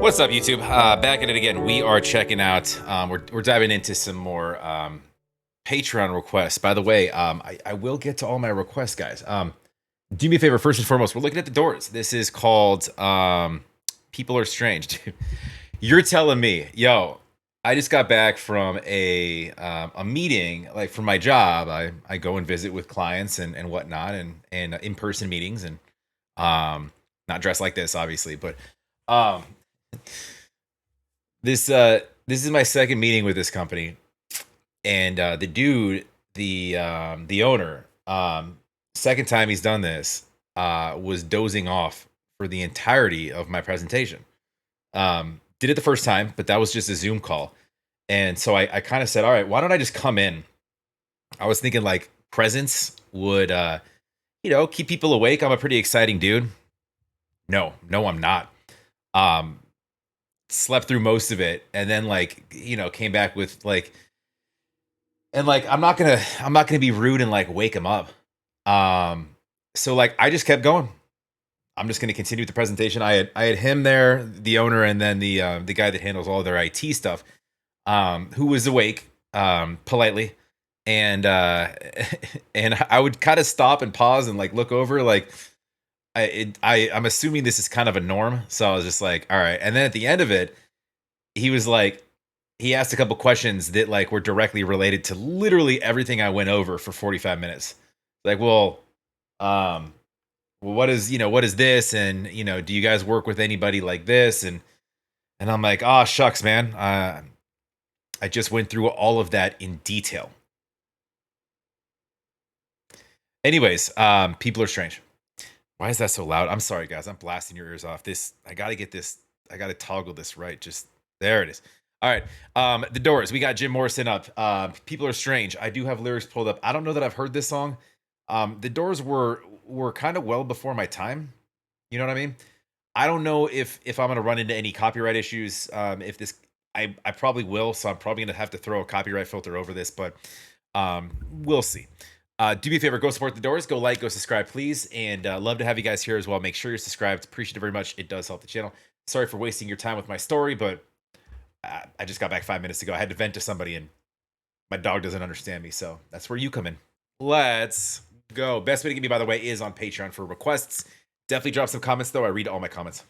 What's up, YouTube? Back at it again. We are checking out. We're diving into some more Patreon requests. By the way, I will get to all my requests, guys. Do me a favor. First and foremost, we're looking at TheDoors. This is called "People Are Strange." Dude, you're telling me, yo, I just got back from a meeting, like for my job. I go and visit with clients and whatnot, and in-person meetings, and not dressed like this, obviously, but um this is my second meeting with this company, and the dude, the owner, second time he's done this, was dozing off for the entirety of my presentation. Did it the first time, but that was just a Zoom call, and so I kind of said, all right, why don't I just come in? I was thinking like presence would keep people awake. I'm a pretty exciting dude. No, I'm not. Slept through most of it, and then came back with I'm not gonna be rude and like wake him up. So like I just kept going. I'm just gonna continue with the presentation. I had him there, the owner, and then the guy that handles all their IT stuff, who was awake, politely, and and I would kind of stop and pause and like look over, like I'm assuming this is kind of a norm, so I was just like, all right. And then at the end of it, he was like, he asked a couple questions that like were directly related to literally everything I went over for 45 minutes. Like, what is this? And do you guys work with anybody like this? And I'm like, oh shucks, man. I just went through all of that in detail. Anyways, people are strange. Why is that so loud? I'm sorry, guys. I'm blasting your ears off. I gotta toggle this right. Just there it is. All right. TheDoors. We got Jim Morrison up. People Are Strange. I do have lyrics pulled up. I don't know that I've heard this song. TheDoors were kind of well before my time. You know what I mean? I don't know if I'm gonna run into any copyright issues. If this, I probably will. So I'm probably gonna have to throw a copyright filter over this, but we'll see. Do me a favor, go support TheDoors, go like, go subscribe, please, and love to have you guys here as well. Make sure you're subscribed. Appreciate it very much. It does help the channel. Sorry for wasting your time with my story, but I just got back 5 minutes ago. I had to vent to somebody, and my dog doesn't understand me, so that's where you come in. Let's go. Best way to get me, by the way, is on Patreon for requests. Definitely drop some comments, though. I read all my comments.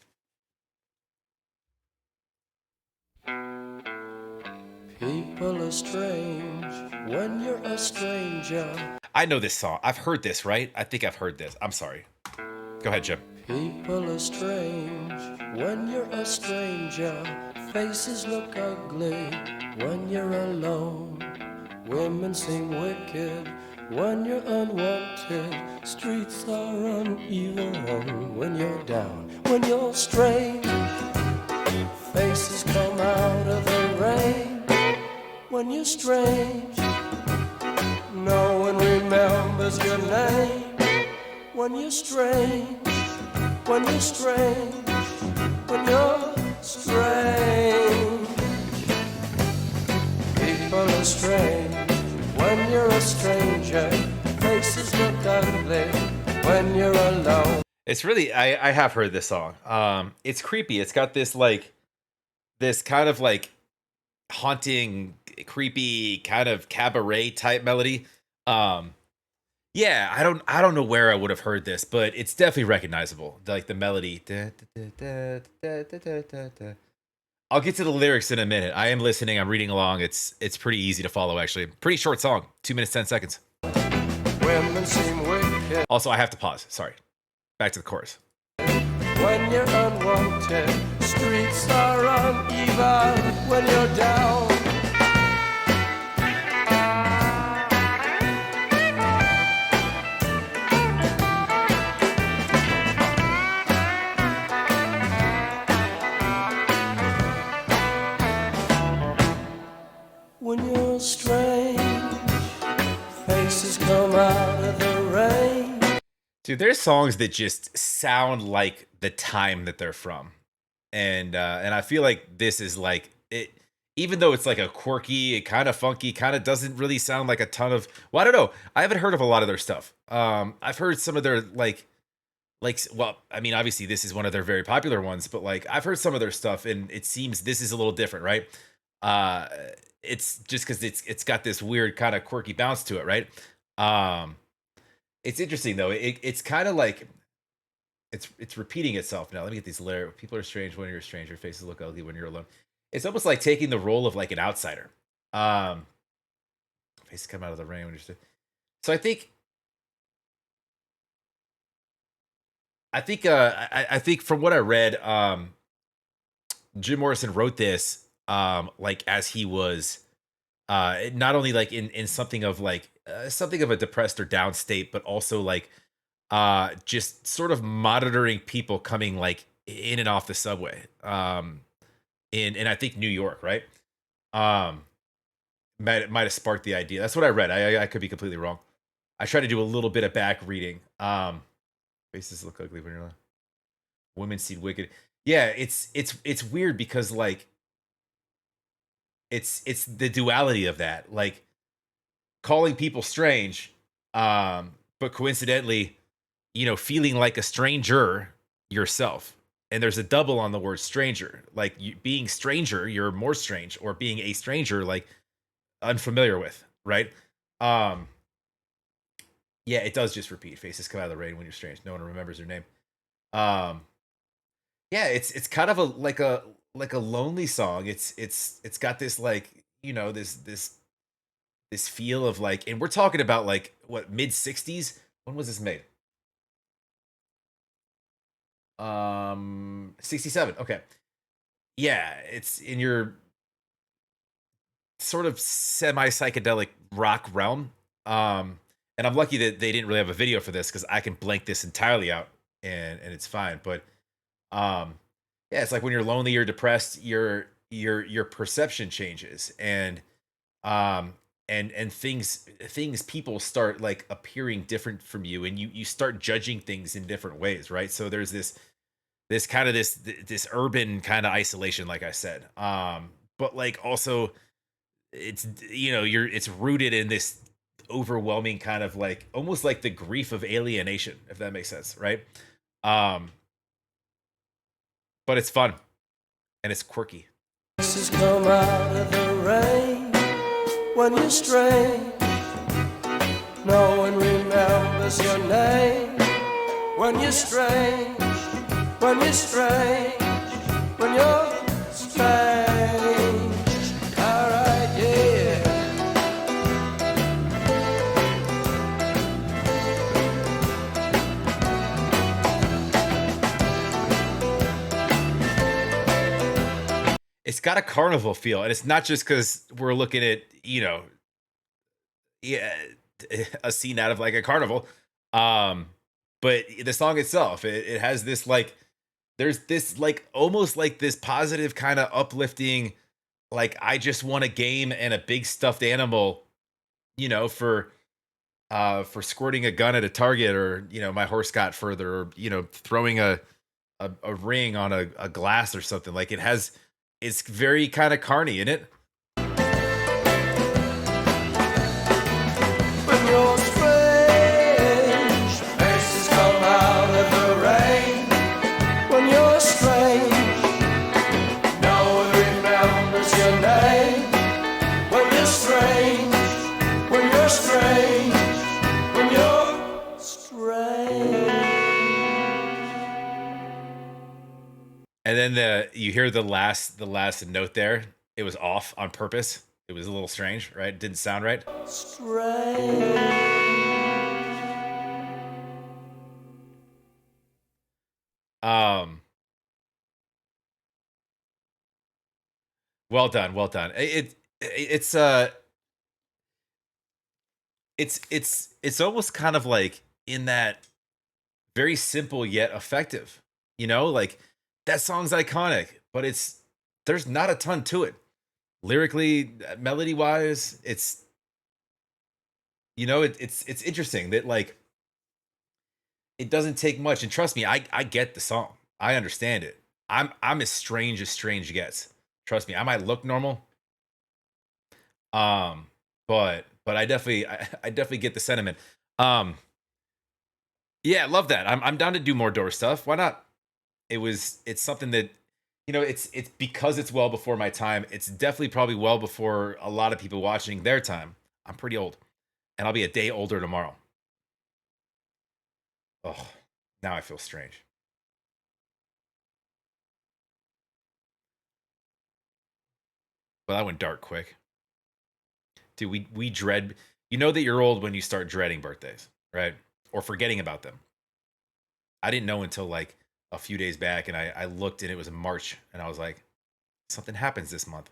People are strange when you're a stranger. I know this song. I've heard this, right? I think I've heard this. I'm sorry. Go ahead, Jim. People are strange when you're a stranger. Faces look ugly when you're alone. Women seem wicked when you're unwanted. Streets are uneven when you're down. When you're strange, faces come out of the rain. When you're strange, no one remembers your name. When you're strange, when you're strange, when you're strange. People are strange when you're a stranger. Faces look ugly when you're alone. It's really, I have heard this song. It's creepy. It's got this this kind of like haunting, creepy kind of cabaret type melody. Yeah, I don't know where I would have heard this, but it's definitely recognizable. Like the melody. I'll get to the lyrics in a minute. I am listening. I'm reading along. It's pretty easy to follow, actually. Pretty short song. 2 minutes, 10 seconds. Women seem wicked. Also, I have to pause. Sorry. Back to the chorus. When you're unwanted, streets are uneven when you're down. When you're strange, faces come out of the rain. Dude, there's songs that just sound like the time that they're from. And I feel like this is like it, even though it's like a quirky, kind of funky, kind of doesn't really sound like a ton of, well, I don't know. I haven't heard of a lot of their stuff. I've heard some of their like well, I mean, obviously this is one of their very popular ones, but like I've heard some of their stuff and it seems this is a little different, right? Uh it's just because it's got this weird kind of quirky bounce to it, right? Um it's interesting though. It's kind of like it's repeating itself now. Let me get these lyrics. People are strange when you're a stranger, faces look ugly when you're alone. It's almost like taking the role of like an outsider. Um faces come out of the rain when you're so I think from what I read, Jim Morrison wrote this like as he was not only like in something of like something of a depressed or down state, but also like just sort of monitoring people coming like in and off the subway in I think New York, right? Um might have sparked the idea. That's what I read. I could be completely wrong. I tried to do a little bit of back reading. Faces look ugly when you're alone. Women see wicked. Yeah, it's weird because like it's the duality of that. Like calling people strange, but coincidentally, feeling like a stranger yourself. And there's a double on the word stranger. Like you being stranger, you're more strange, or being a stranger, like unfamiliar with, right? Um, yeah, it does just repeat. Faces come out of the rain when you're strange. No one remembers your name. Um, yeah, it's kind of a lonely song. It's got this like this feel of like, and we're talking about like what mid '60s. When was this made? 67. Okay, yeah, it's in your sort of semi psychedelic rock realm. And I'm lucky that they didn't really have a video for this because I can blank this entirely out and it's fine. But um, yeah, it's like when you're lonely or depressed, your perception changes um and things people start like appearing different from you and you start judging things in different ways, right? So there's this kind of this urban kind of isolation, like I said. But like also it's you're it's rooted in this overwhelming kind of like almost like the grief of alienation, if that makes sense, right? um but it's fun and it's quirky. Faces come out of the rain when you're strange. No one remembers your name when you're strange. When you're strange. When you're strange. Alright, yeah. It's got a carnival feel, and it's not just because we're looking at yeah, a scene out of like a carnival. Um, but the song itself, it has this like there's this like almost like this positive kind of uplifting, like I just won a game and a big stuffed animal, for squirting a gun at a target, or my horse got further, or throwing a ring on a glass or something. Like it's very kind of carny in it. When you're strange, faces come out of the rain. When you're strange, no one remembers your name. When you're strange, when you're strange, when you're strange. And then you hear the last note there. It was off on purpose. It was a little strange, right? It didn't sound right. Strange. Um, well done, well done. It's almost kind of like in that very simple yet effective. Like that song's iconic, but there's not a ton to it. Lyrically, melody wise, it's interesting that like it doesn't take much. And trust me, I get the song. I understand it. I'm as strange gets. Trust me, I might look normal. Um, but I definitely get the sentiment. Um, Yeah, love that. I'm down to do more door stuff. Why not? It's something that it's because it's well before my time. It's definitely probably well before a lot of people watching their time. I'm pretty old, and I'll be a day older tomorrow. Oh, now I feel strange. Well, that went dark quick. Dude, we dread. You know that you're old when you start dreading birthdays, right? Or forgetting about them. I didn't know until like a few days back, and I looked and it was March, and I was like, something happens this month.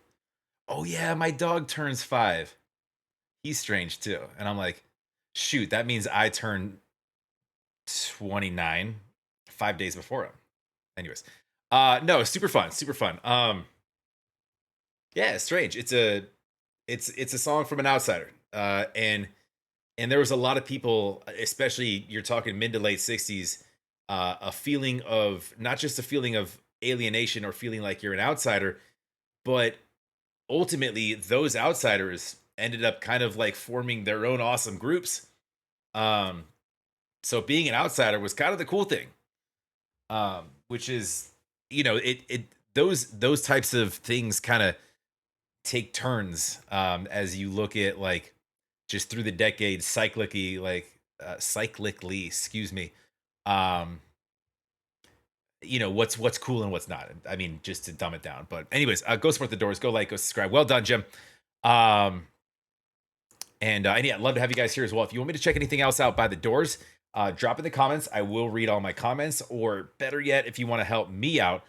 Oh yeah, my dog turns 5. He's strange too, and I'm like, shoot, that means I turn 29 5 days before him. Anyways, no, super fun, super fun. Yeah, it's strange. It's a song from an outsider, and there was a lot of people, especially you're talking mid to late 60s, a feeling of not just a feeling of alienation or feeling like you're an outsider, but ultimately those outsiders ended up kind of like forming their own awesome groups. Um, so being an outsider was kind of the cool thing, which is it those types of things kind of take turns as you look at like just through the decades cyclically, excuse me. um what's cool and what's not. I mean, just to dumb it down. But anyways, go support the doors, go like, go subscribe. Well done, Jim. um and yeah, I'd love to have you guys here as well. If you want me to check anything else out by the doors, drop in the comments. I will read all my comments. Or better yet, if you want to help me out,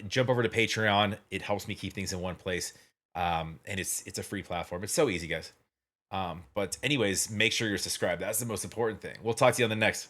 jump over to Patreon. It helps me keep things in one place. And it's a free platform. It's so easy, guys. But anyways, make sure you're subscribed. That's the most important thing. We'll talk to you on the next.